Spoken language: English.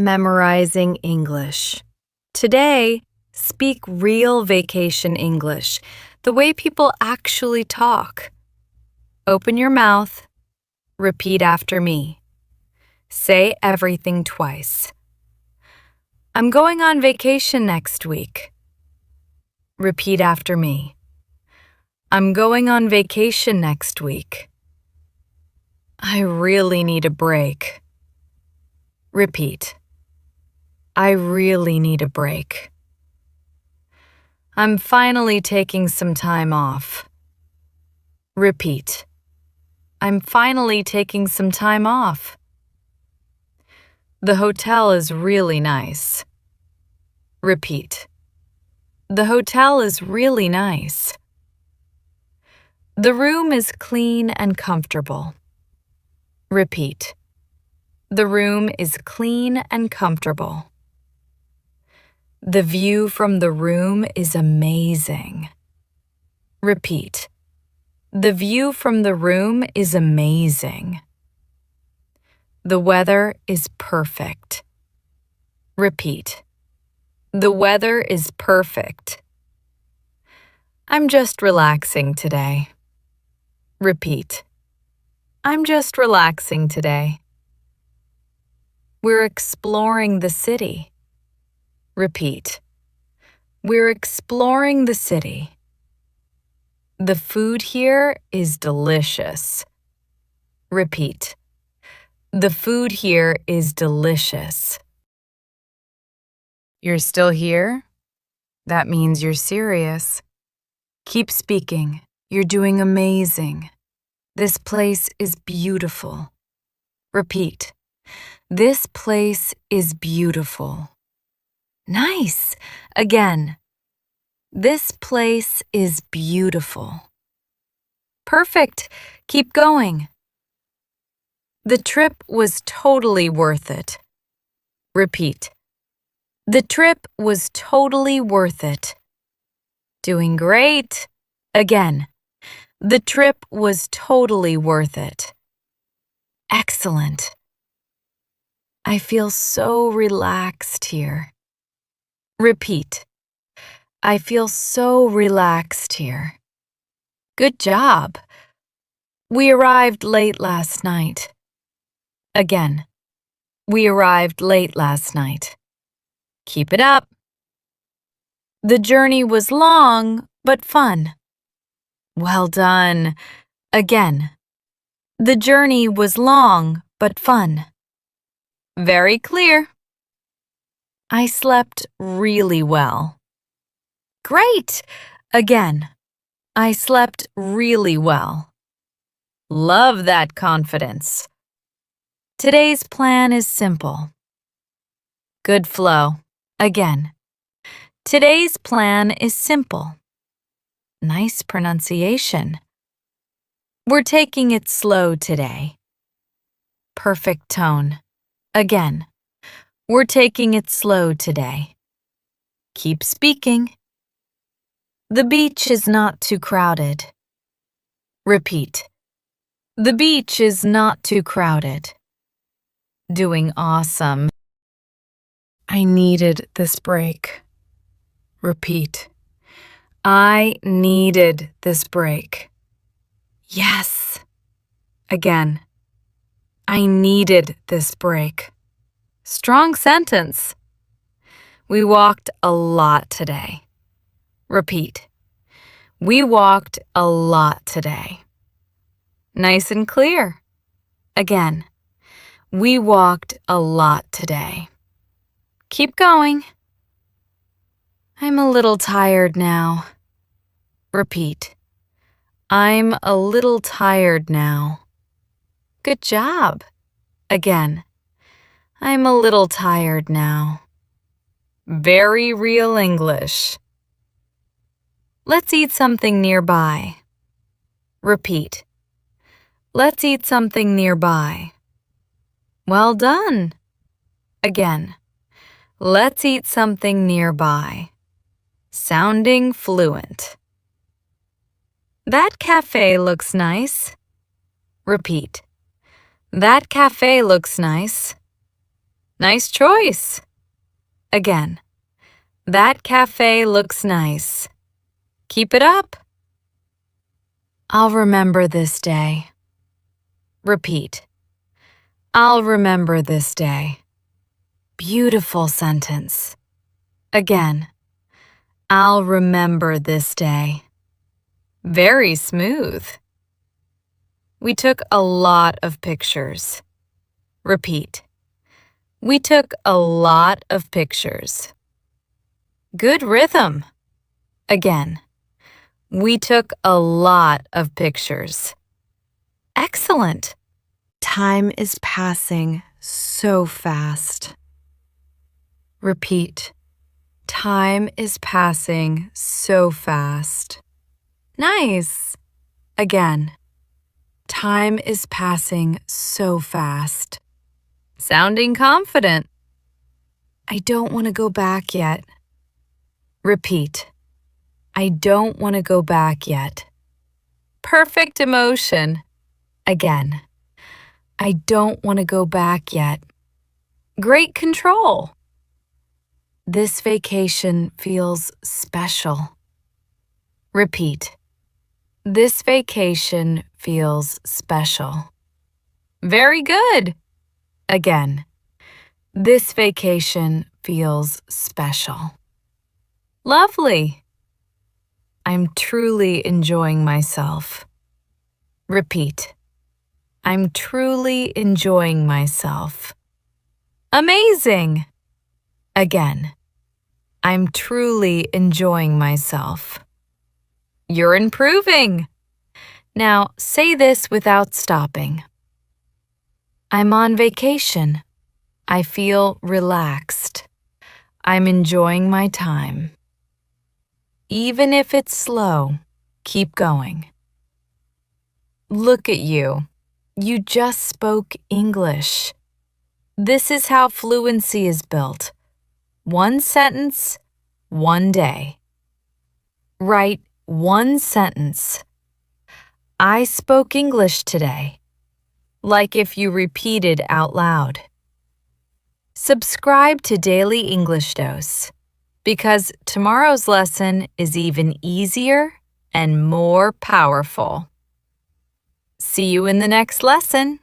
memorizing English. Today, speak real vacation English, the way people actually talk. Open your mouth. Repeat after me. Say everything twice. I'm going on vacation next week. Repeat after me. I'm going on vacation next week. I really need a break. Repeat. I really need a break. I'm finally taking some time off. Repeat. I'm finally taking some time off. The hotel is really nice. Repeat. The hotel is really nice. The room is clean and comfortable. Repeat. The room is clean and comfortable. The view from the room is amazing. Repeat. The view from the room is amazing. The weather is perfect. Repeat. The weather is perfect. I'm just relaxing today. Repeat. I'm just relaxing today. We're exploring the city. Repeat. We're exploring the city. The food here is delicious. Repeat. The food here is delicious. You're still here? That means you're serious. Keep speaking. You're doing amazing. This place is beautiful. Repeat. This place is beautiful. Nice. Again. This place is beautiful. Perfect. Keep going. The trip was totally worth it. Repeat. The trip was totally worth it. Doing great. Again. The trip was totally worth it. Excellent. I feel so relaxed here. Repeat. I feel so relaxed here. Good job. We arrived late last night. Again. We arrived late last night. Keep it up. The journey was long, but fun. Well done. Again. The journey was long, but fun. Very clear. I slept really well. Great! Again. I slept really well. Love that confidence. Today's plan is simple. Good flow. Again. Today's plan is simple. Nice pronunciation. We're taking it slow today. Perfect tone. Again. We're taking it slow today. Keep speaking. The beach is not too crowded. Repeat. The beach is not too crowded. Doing awesome. I needed this break. Repeat. I needed this break. Yes. Again. I needed this break. Strong sentence. We walked a lot today. Repeat. We walked a lot today. Nice and clear. Again. We walked a lot today. Keep going. I'm a little tired now. Repeat. I'm a little tired now. Good job. Again. I'm a little tired now. Very real English. Let's eat something nearby. Repeat. Let's eat something nearby. Well done. Again. Let's eat something nearby. Sounding fluent. That cafe looks nice. Repeat. That cafe looks nice. Nice choice. Again. That cafe looks nice. Keep it up. I'll remember this day. Repeat. I'll remember this day. Beautiful sentence. Again. I'll remember this day. Very smooth. We took a lot of pictures. Repeat. We took a lot of pictures. Good rhythm. Again. We took a lot of pictures. Excellent. Time is passing so fast. Repeat. Time is passing so fast. Nice. Again. Time is passing so fast. Sounding confident. I don't want to go back yet. Repeat. I don't want to go back yet. Perfect emotion. Again. I don't want to go back yet. Great control. This vacation feels special. Repeat. This vacation feels special. Very good. Again. This vacation feels special. Lovely. I'm truly enjoying myself. Repeat. I'm truly enjoying myself. Amazing. Again. I'm truly enjoying myself. You're improving. Now say this without stopping. I'm on vacation. I feel relaxed. I'm enjoying my time. Even if it's slow, keep going. Look at you. You just spoke English. This is how fluency is built. One sentence, one day. Write one sentence. I spoke English today. Like if you repeated out loud. Subscribe to Daily English Dose, because tomorrow's lesson is even easier and more powerful. See you in the next lesson.